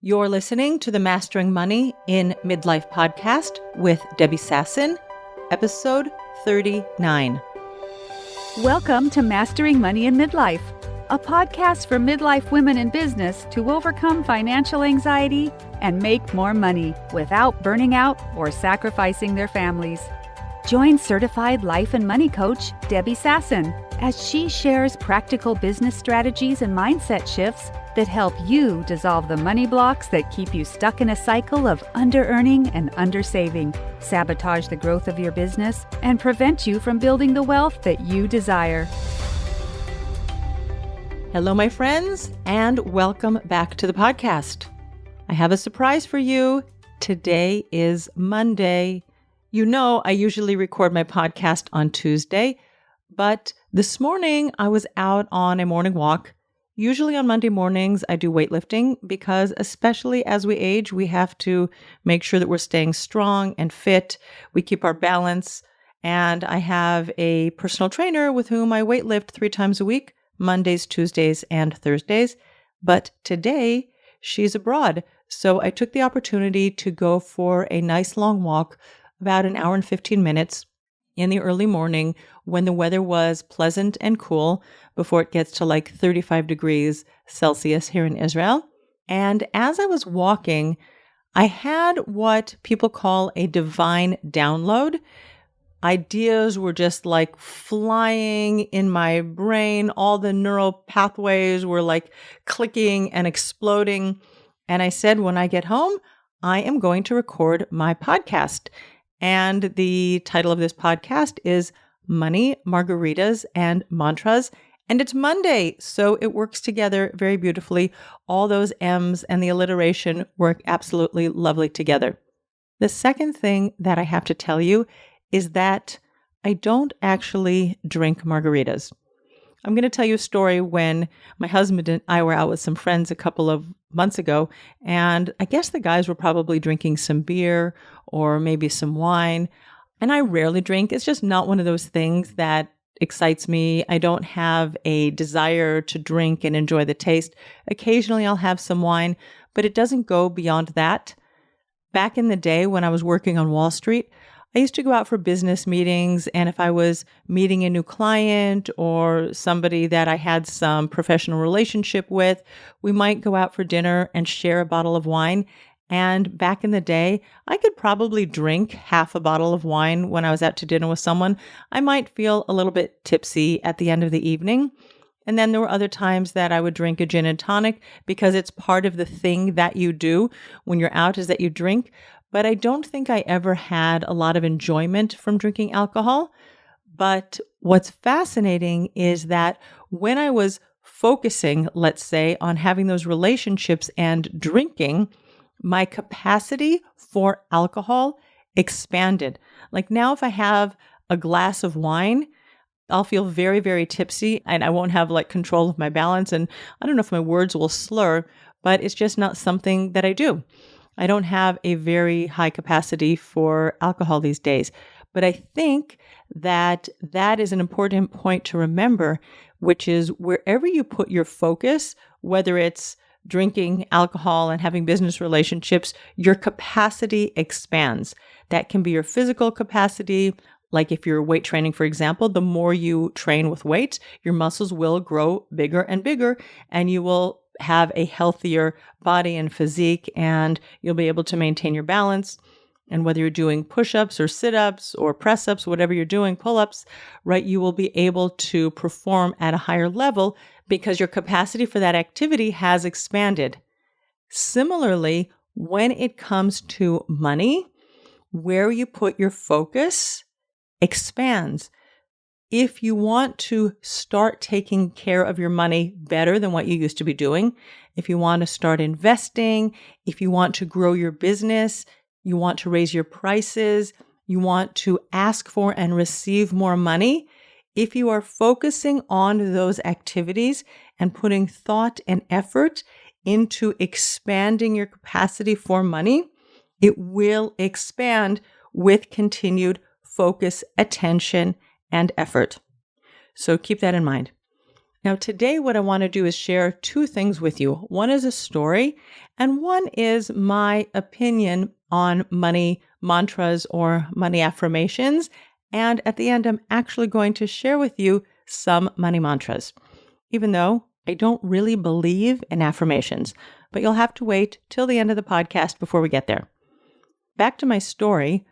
You're listening to the Mastering Money in Midlife podcast with Debbie Sasson, episode 39. Welcome to Mastering Money in Midlife, a podcast for midlife women in business to overcome financial anxiety and make more money without burning out or sacrificing their families. Join certified life and money coach Debbie Sasson as she shares practical business strategies and mindset shifts that help you dissolve the money blocks that keep you stuck in a cycle of under-earning and under-saving, sabotage the growth of your business, and prevent you from building the wealth that you desire. Hello, my friends, and welcome back to the podcast. I have a surprise for you. Today is Monday. You know, I usually record my podcast on Tuesday, but this morning I was out on a morning walk. Usually on Monday mornings, I do weightlifting because especially as we age, we have to make sure that we're staying strong and fit. We keep our balance. And I have a personal trainer with whom I weightlift 3 times a week, Mondays, Tuesdays, and Thursdays. But today she's abroad. So I took the opportunity to go for a nice long walk, about an hour and 15 minutes in the early morning when the weather was pleasant and cool before it gets to like 35 degrees Celsius here in Israel. And as I was walking, I had what people call a divine download. Ideas were just like flying in my brain. All the neural pathways were like clicking and exploding. And I said, when I get home, I am going to record my podcast. And the title of this podcast is Money, Margaritas, and Mantras. And it's Monday, so it works together very beautifully. All those M's and the alliteration work absolutely lovely together. The second thing that I have to tell you is that I don't actually drink margaritas. I'm going to tell you a story when my husband and I were out with some friends a couple of months ago, and I guess the guys were probably drinking some beer or maybe some wine, and I rarely drink. It's just not one of those things that excites me. I don't have a desire to drink and enjoy the taste. Occasionally I'll have some wine, but it doesn't go beyond that. Back in the day when I was working on Wall Street, I used to go out for business meetings, and if I was meeting a new client or somebody that I had some professional relationship with, we might go out for dinner and share a bottle of wine. And back in the day, I could probably drink half a bottle of wine when I was out to dinner with someone. I might feel a little bit tipsy at the end of the evening. And then there were other times that I would drink a gin and tonic because it's part of the thing that you do when you're out is that you drink. But I don't think I ever had a lot of enjoyment from drinking alcohol. But what's fascinating is that when I was focusing, let's say, on having those relationships and drinking, my capacity for alcohol expanded. Like now, if I have a glass of wine, I'll feel very, very tipsy and I won't have like control of my balance. And I don't know if my words will slur, but it's just not something that I do. I don't have a very high capacity for alcohol these days, but I think that that is an important point to remember, which is wherever you put your focus, whether it's drinking alcohol and having business relationships, your capacity expands. That can be your physical capacity. Like if you're weight training, for example, the more you train with weights, your muscles will grow bigger and bigger, and you will have a healthier body and physique, and you'll be able to maintain your balance. And whether you're doing push-ups or sit-ups or press-ups, whatever you're doing, pull-ups, right, you will be able to perform at a higher level because your capacity for that activity has expanded. Similarly, when it comes to money, where you put your focus expands. If you want to start taking care of your money better than what you used to be doing, if you want to start investing, if you want to grow your business, you want to raise your prices, you want to ask for and receive more money, if you are focusing on those activities and putting thought and effort into expanding your capacity for money, it will expand with continued focus, attention, and effort. So keep that in mind. Now, today, what I want to do is share two things with you. One is a story, and one is my opinion on money mantras or money affirmations. And at the end, I'm actually going to share with you some money mantras, even though I don't really believe in affirmations. But you'll have to wait till the end of the podcast before we get there. Back to my story.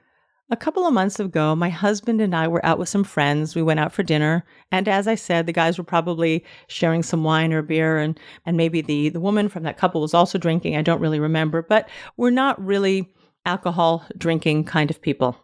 A couple of months ago, my husband and I were out with some friends. We went out for dinner. And as I said, the guys were probably sharing some wine or beer. And maybe the woman from that couple was also drinking. I don't really remember. But we're not really alcohol drinking kind of people.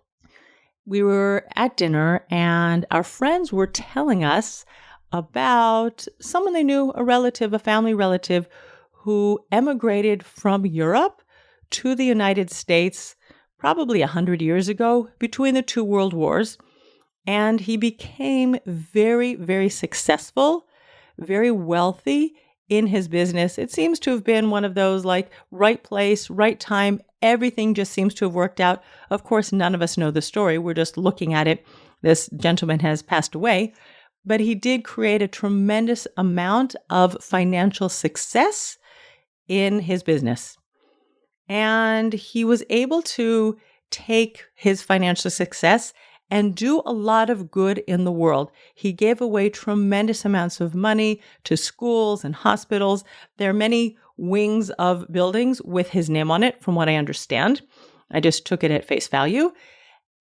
We were at dinner and our friends were telling us about someone they knew, a relative, a family relative, who emigrated from Europe to the United States probably 100 years ago between the two world wars. And he became very, very successful, very wealthy in his business. It seems to have been one of those like right place, right time. Everything just seems to have worked out. Of course, none of us know the story. We're just looking at it. This gentleman has passed away, but he did create a tremendous amount of financial success in his business. And he was able to take his financial success and do a lot of good in the world. He gave away tremendous amounts of money to schools and hospitals. There are many wings of buildings with his name on it, from what I understand. I just took it at face value.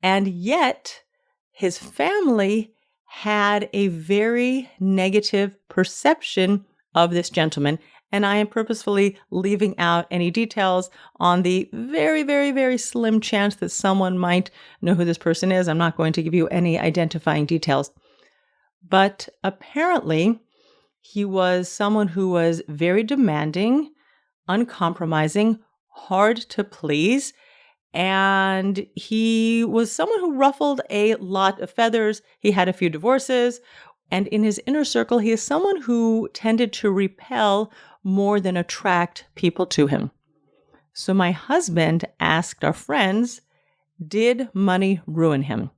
And yet, his family had a very negative perception of this gentleman. And I am purposefully leaving out any details on the very, very, very slim chance that someone might know who this person is. I'm not going to give you any identifying details. But apparently, he was someone who was very demanding, uncompromising, hard to please. And he was someone who ruffled a lot of feathers. He had a few divorces. And in his inner circle, he is someone who tended to repel more than attract people to him. So my husband asked our friends, did money ruin him?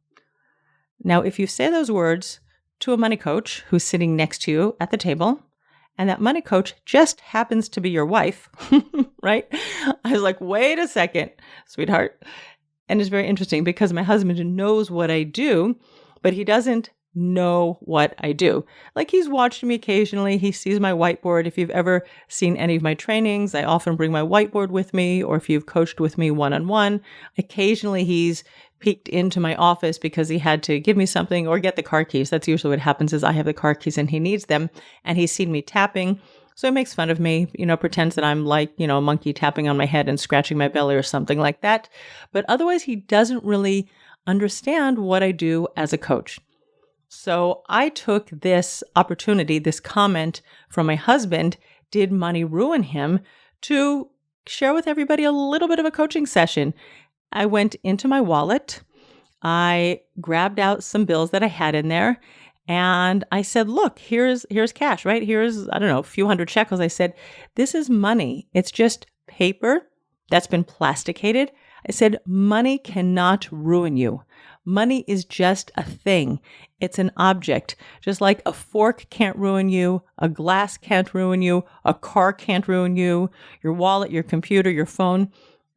Now, if you say those words to a money coach who's sitting next to you at the table, and that money coach just happens to be your wife, right? I was like, wait a second, sweetheart. And it's very interesting because my husband knows what I do, but he doesn't know what I do. Like, he's watched me occasionally. He sees my whiteboard. If you've ever seen any of my trainings, I often bring my whiteboard with me, or if you've coached with me one-on-one, occasionally he's peeked into my office because he had to give me something or get the car keys. That's usually what happens is I have the car keys and he needs them, and he's seen me tapping. So he makes fun of me, pretends that I'm like, a monkey tapping on my head and scratching my belly or something like that. But otherwise, he doesn't really understand what I do as a coach. So I took this opportunity, this comment from my husband, did money ruin him, to share with everybody a little bit of a coaching session. I went into my wallet, I grabbed out some bills that I had in there, and I said, look, here's cash, right? Here's, I don't know, a few hundred shekels. I said, this is money. It's just paper that's been plasticated. I said, money cannot ruin you. Money is just a thing. It's an object. Just like a fork can't ruin you, a glass can't ruin you, a car can't ruin you, your wallet, your computer, your phone.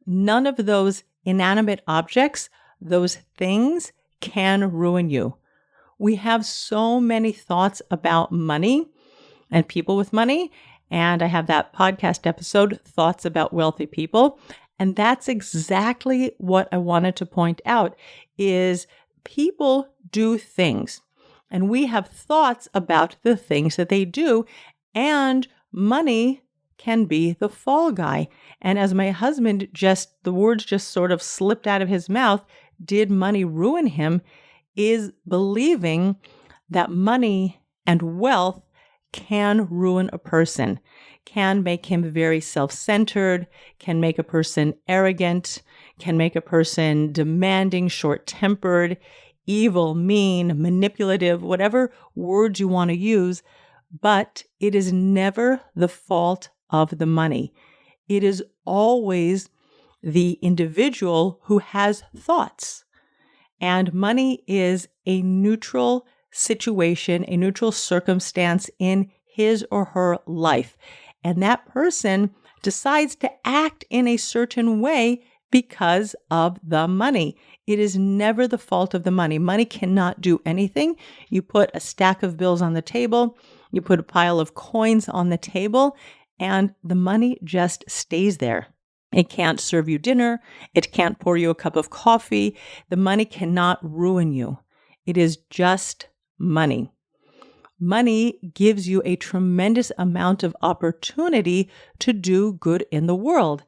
None of those inanimate objects, those things, can ruin you. We have so many thoughts about money and people with money. And I have that podcast episode, Thoughts About Wealthy People. And that's exactly what I wanted to point out, is people do things and we have thoughts about the things that they do, and money can be the fall guy. And as my husband the words just sort of slipped out of his mouth, did money ruin him, is believing that money and wealth can ruin a person, can make him very self-centered, can make a person arrogant, can make a person demanding, short-tempered, evil, mean, manipulative, whatever words you want to use. But it is never the fault of the money. It is always the individual who has thoughts. And money is a neutral situation, a neutral circumstance in his or her life. And that person decides to act in a certain way because of the money. It is never the fault of the money. Money cannot do anything. You put a stack of bills on the table, you put a pile of coins on the table, and the money just stays there. It can't serve you dinner. It can't pour you a cup of coffee. The money cannot ruin you. It is just money. Money gives you a tremendous amount of opportunity to do good in the world.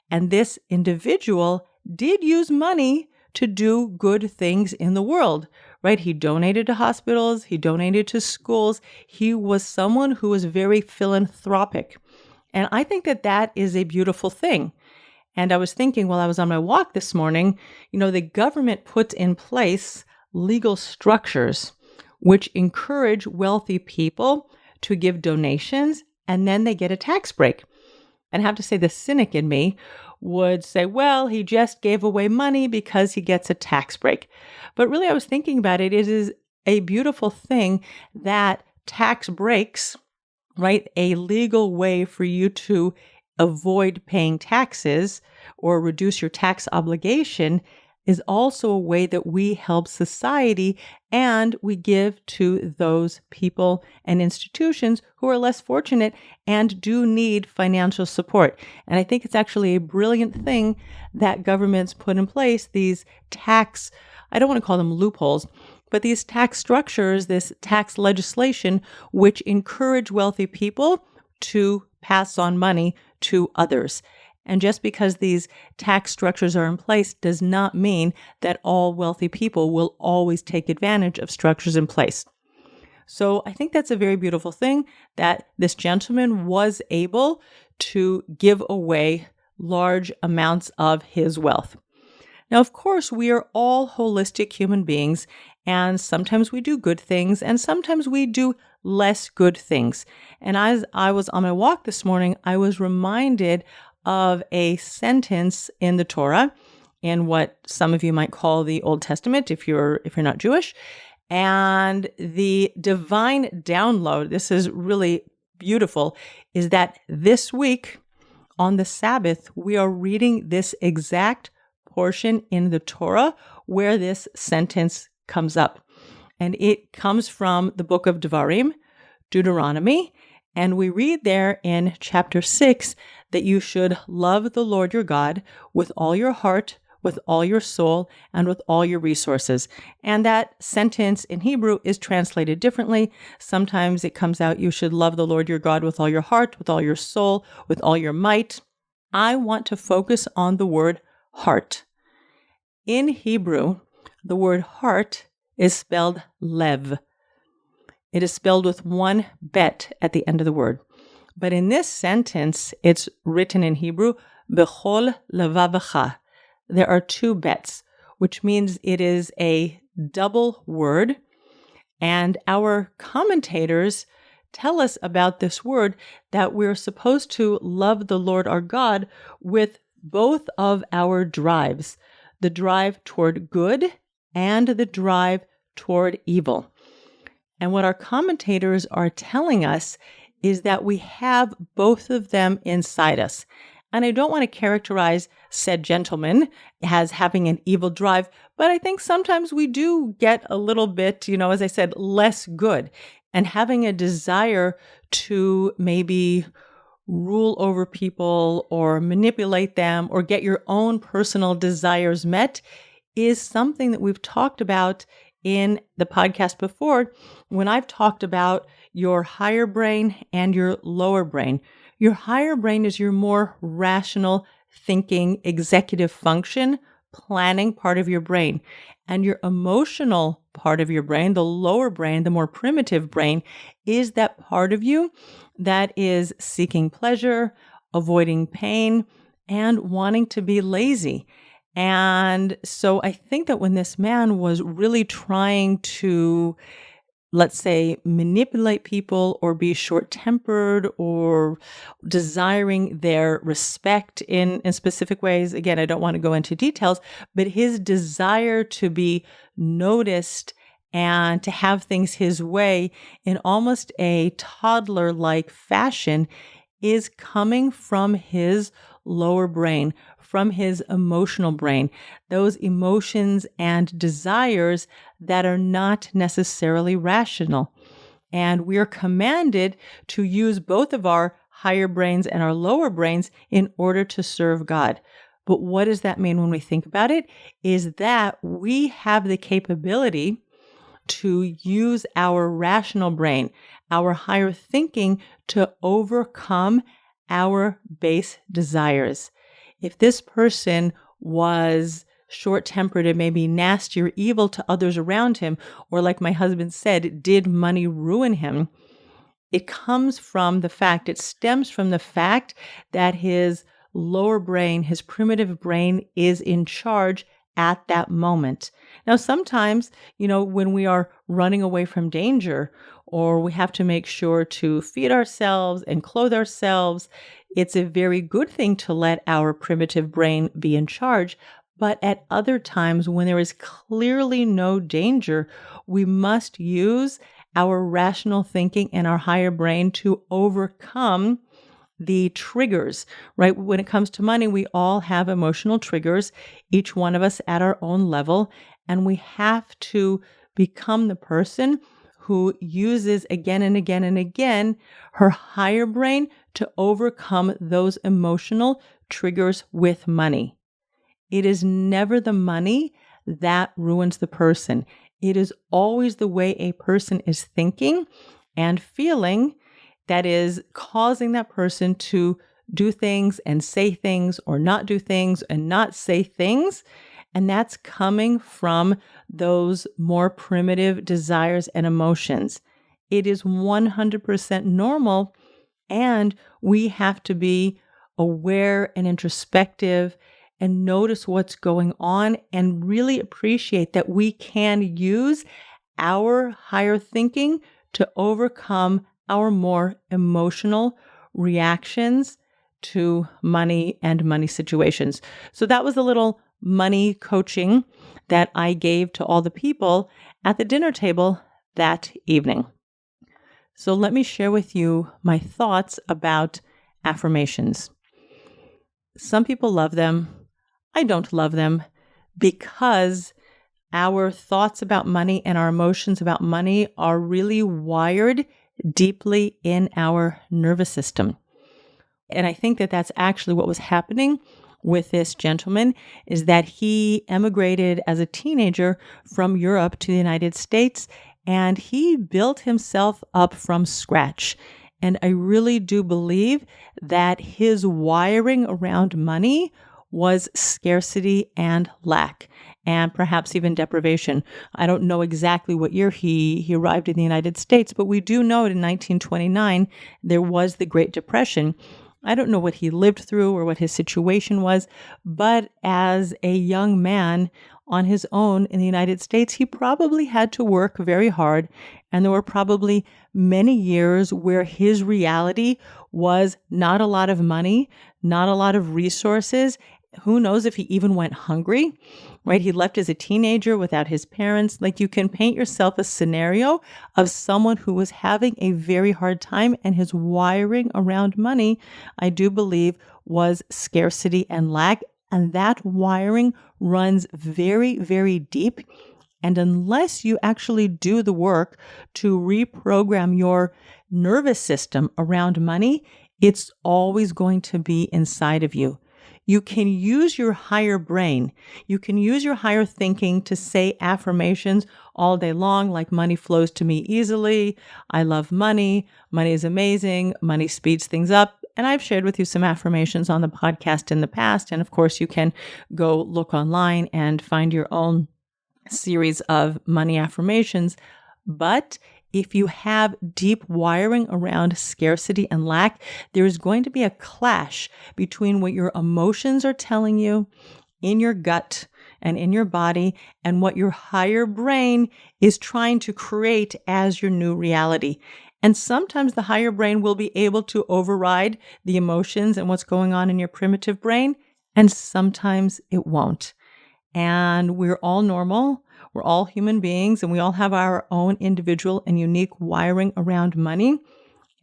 And this individual did use money to do good things in the world, right? He donated to hospitals. He donated to schools. He was someone who was very philanthropic. And I think that that is a beautiful thing. And I was thinking while I was on my walk this morning, the government puts in place legal structures which encourage wealthy people to give donations, and then they get a tax break. And I have to say, the cynic in me would say, well, he just gave away money because he gets a tax break. But really, I was thinking about it. It is a beautiful thing that tax breaks, right? A legal way for you to avoid paying taxes or reduce your tax obligation is also a way that we help society and we give to those people and institutions who are less fortunate and do need financial support. And I think it's actually a brilliant thing that governments put in place these tax, I don't want to call them loopholes, but these tax structures, this tax legislation, which encourage wealthy people to pass on money to others. And just because these tax structures are in place does not mean that all wealthy people will always take advantage of structures in place. So I think that's a very beautiful thing that this gentleman was able to give away large amounts of his wealth. Now, of course, we are all holistic human beings, and sometimes we do good things, and sometimes we do less good things. And as I was on my walk this morning, I was reminded of a sentence in the Torah, in what some of you might call the Old Testament, if you're not Jewish. And the divine download, this is really beautiful, is that this week on the Sabbath, we are reading this exact portion in the Torah where this sentence comes up. And it comes from the book of Devarim, Deuteronomy. And we read there in chapter 6 that you should love the Lord your God with all your heart, with all your soul, and with all your resources. And that sentence in Hebrew is translated differently. Sometimes it comes out, you should love the Lord your God with all your heart, with all your soul, with all your might. I want to focus on the word heart. In Hebrew, the word heart is spelled lev. It is spelled with one bet at the end of the word. But in this sentence, it's written in Hebrew, bechol levavecha. There are two bets, which means it is a double word. And our commentators tell us about this word that we're supposed to love the Lord our God with both of our drives, the drive toward good and the drive toward evil. And what our commentators are telling us is that we have both of them inside us. And I don't want to characterize said gentleman as having an evil drive, but I think sometimes we do get a little bit, as I said, less good. And having a desire to maybe rule over people or manipulate them or get your own personal desires met is something that we've talked about in the podcast before when I've talked about your higher brain and your lower brain. Your higher brain is your more rational thinking, executive function, planning part of your brain. And your emotional part of your brain, the lower brain, the more primitive brain, is that part of you that is seeking pleasure, avoiding pain, and wanting to be lazy. And so I think that when this man was really trying to, let's say, manipulate people or be short-tempered or desiring their respect in specific ways, again, I don't want to go into details, but his desire to be noticed and to have things his way in almost a toddler-like fashion is coming from his lower brain, from his emotional brain, those emotions and desires that are not necessarily rational. And we are commanded to use both of our higher brains and our lower brains in order to serve God. But what does that mean when we think about it? Is that we have the capability to use our rational brain, our higher thinking, to overcome our base desires. If this person was short-tempered and maybe nasty or evil to others around him, or like my husband said, did money ruin him? It stems from the fact that his lower brain, his primitive brain, is in charge at that moment. Now, sometimes, when we are running away from danger, or we have to make sure to feed ourselves and clothe ourselves, it's a very good thing to let our primitive brain be in charge. But at other times, when there is clearly no danger, we must use our rational thinking and our higher brain to overcome the triggers, right? When it comes to money, we all have emotional triggers, each one of us at our own level, and we have to become the person who uses again and again and again her higher brain to overcome those emotional triggers with money. It is never the money that ruins the person. It is always the way a person is thinking and feeling that is causing that person to do things and say things, or not do things and not say things. And that's coming from those more primitive desires and emotions. It is 100% normal, and we have to be aware and introspective and notice what's going on and really appreciate that we can use our higher thinking to overcome our more emotional reactions to money and money situations. So that was a little money coaching that I gave to all the people at the dinner table that evening. So let me share with you my thoughts about affirmations. Some people love them. I don't love them because our thoughts about money and our emotions about money are really wired deeply in our nervous system. And I think that that's actually what was happening with this gentleman, is that he emigrated as a teenager from Europe to the United States, and he built himself up from scratch. And I really do believe that his wiring around money was scarcity and lack, and perhaps even deprivation. I don't know exactly what year he arrived in the United States, but we do know in 1929 there was the Great Depression. I don't know what he lived through or what his situation was, but as a young man on his own in the United States, he probably had to work very hard, and there were probably many years where his reality was not a lot of money, not a lot of resources. Who knows if he even went hungry, right? He left as a teenager without his parents. Like, you can paint yourself a scenario of someone who was having a very hard time, and his wiring around money, I do believe, was scarcity and lack. And that wiring runs very, very deep. And unless you actually do the work to reprogram your nervous system around money, it's always going to be inside of you. You can use your higher brain. You can use your higher thinking to say affirmations all day long, like money flows to me easily. I love money. Money is amazing. Money speeds things up. And I've shared with you some affirmations on the podcast in the past. And of course, you can go look online and find your own series of money affirmations. But if you have deep wiring around scarcity and lack, there is going to be a clash between what your emotions are telling you in your gut and in your body and what your higher brain is trying to create as your new reality. And sometimes the higher brain will be able to override the emotions and what's going on in your primitive brain, and sometimes it won't. And we're all normal. We're all human beings and we all have our own individual and unique wiring around money.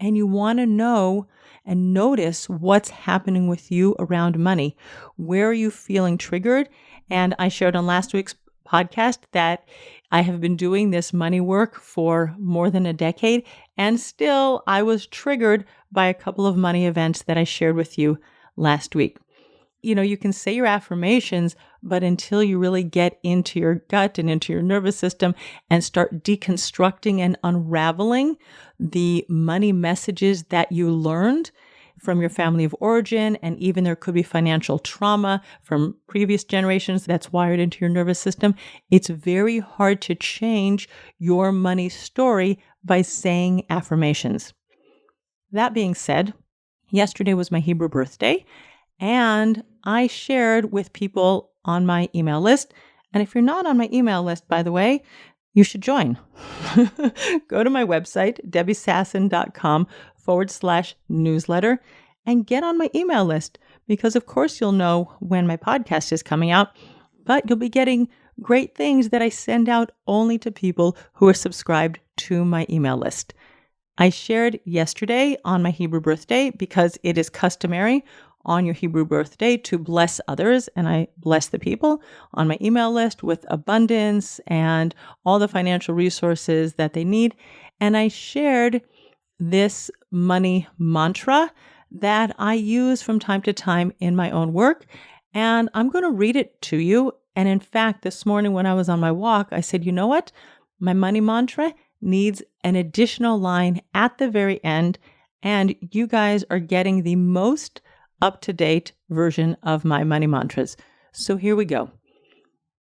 And you want to know and notice what's happening with you around money. Where are you feeling triggered? And I shared on last week's podcast that I have been doing this money work for more than a decade, and still I was triggered by a couple of money events that I shared with you last week. You can say your affirmations, but until you really get into your gut and into your nervous system and start deconstructing and unraveling the money messages that you learned from your family of origin, and even there could be financial trauma from previous generations that's wired into your nervous system, it's very hard to change your money story by saying affirmations. That being said, yesterday was my Hebrew birthday, and I shared with people on my email list. And if you're not on my email list, by the way, you should join. Go to my website, debbiesasson.com/newsletter, and get on my email list, because of course you'll know when my podcast is coming out, but you'll be getting great things that I send out only to people who are subscribed to my email list. I shared yesterday on my Hebrew birthday because it is customary on your Hebrew birthday to bless others, and I bless the people on my email list with abundance and all the financial resources that they need. And I shared this money mantra that I use from time to time in my own work, and I'm going to read it to you. And in fact, this morning when I was on my walk, I said, you know what? My money mantra needs an additional line at the very end, and you guys are getting the most up-to-date version of my money mantras. So here we go.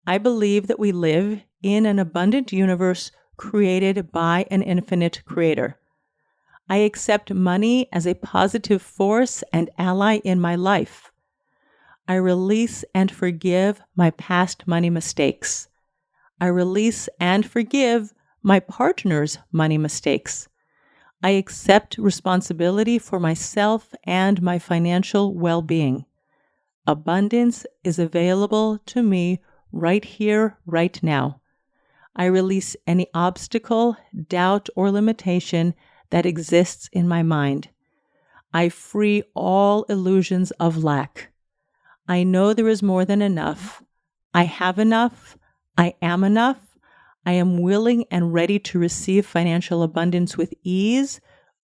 I believe that we live in an abundant universe created by an infinite creator. I accept money as a positive force and ally in my life. I release and forgive my past money mistakes. I release and forgive my partner's money mistakes. I accept responsibility for myself and my financial well-being. Abundance is available to me right here, right now. I release any obstacle, doubt, or limitation that exists in my mind. I free all illusions of lack. I know there is more than enough. I have enough. I am enough. I am willing and ready to receive financial abundance with ease,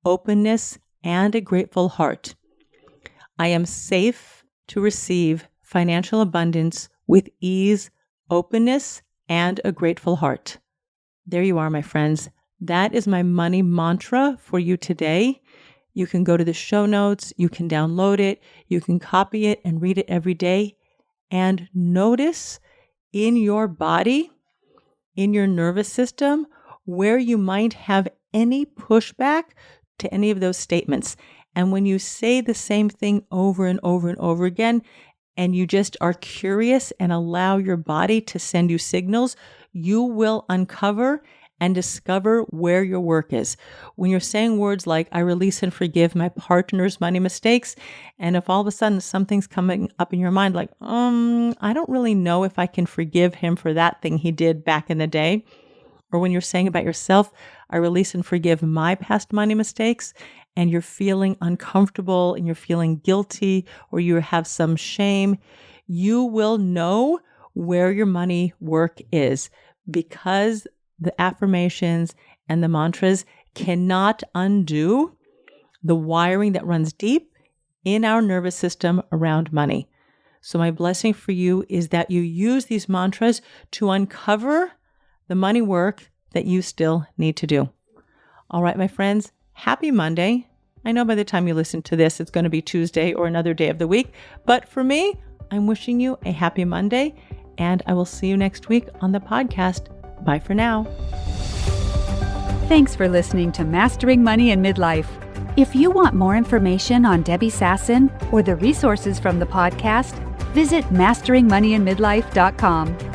openness, and a grateful heart. I am safe to receive financial abundance with ease, openness, and a grateful heart. There you are, my friends. That is my money mantra for you today. You can go to the show notes, you can download it, you can copy it and read it every day. And notice in your body, in your nervous system, where you might have any pushback to any of those statements. And when you say the same thing over and over and over again, and you just are curious and allow your body to send you signals, you will uncover and discover where your work is. When you're saying words like, I release and forgive my partner's money mistakes, and if all of a sudden something's coming up in your mind like, I don't really know if I can forgive him for that thing he did back in the day. Or when you're saying about yourself, I release and forgive my past money mistakes, and you're feeling uncomfortable and you're feeling guilty or you have some shame, you will know where your money work is, because the affirmations and the mantras cannot undo the wiring that runs deep in our nervous system around money. So my blessing for you is that you use these mantras to uncover the money work that you still need to do. All right, my friends, happy Monday. I know by the time you listen to this, it's going to be Tuesday or another day of the week. But for me, I'm wishing you a happy Monday, and I will see you next week on the podcast. Bye for now. Thanks for listening to Mastering Money in Midlife. If you want more information on Debbie Sasson or the resources from the podcast, visit masteringmoneyinmidlife.com.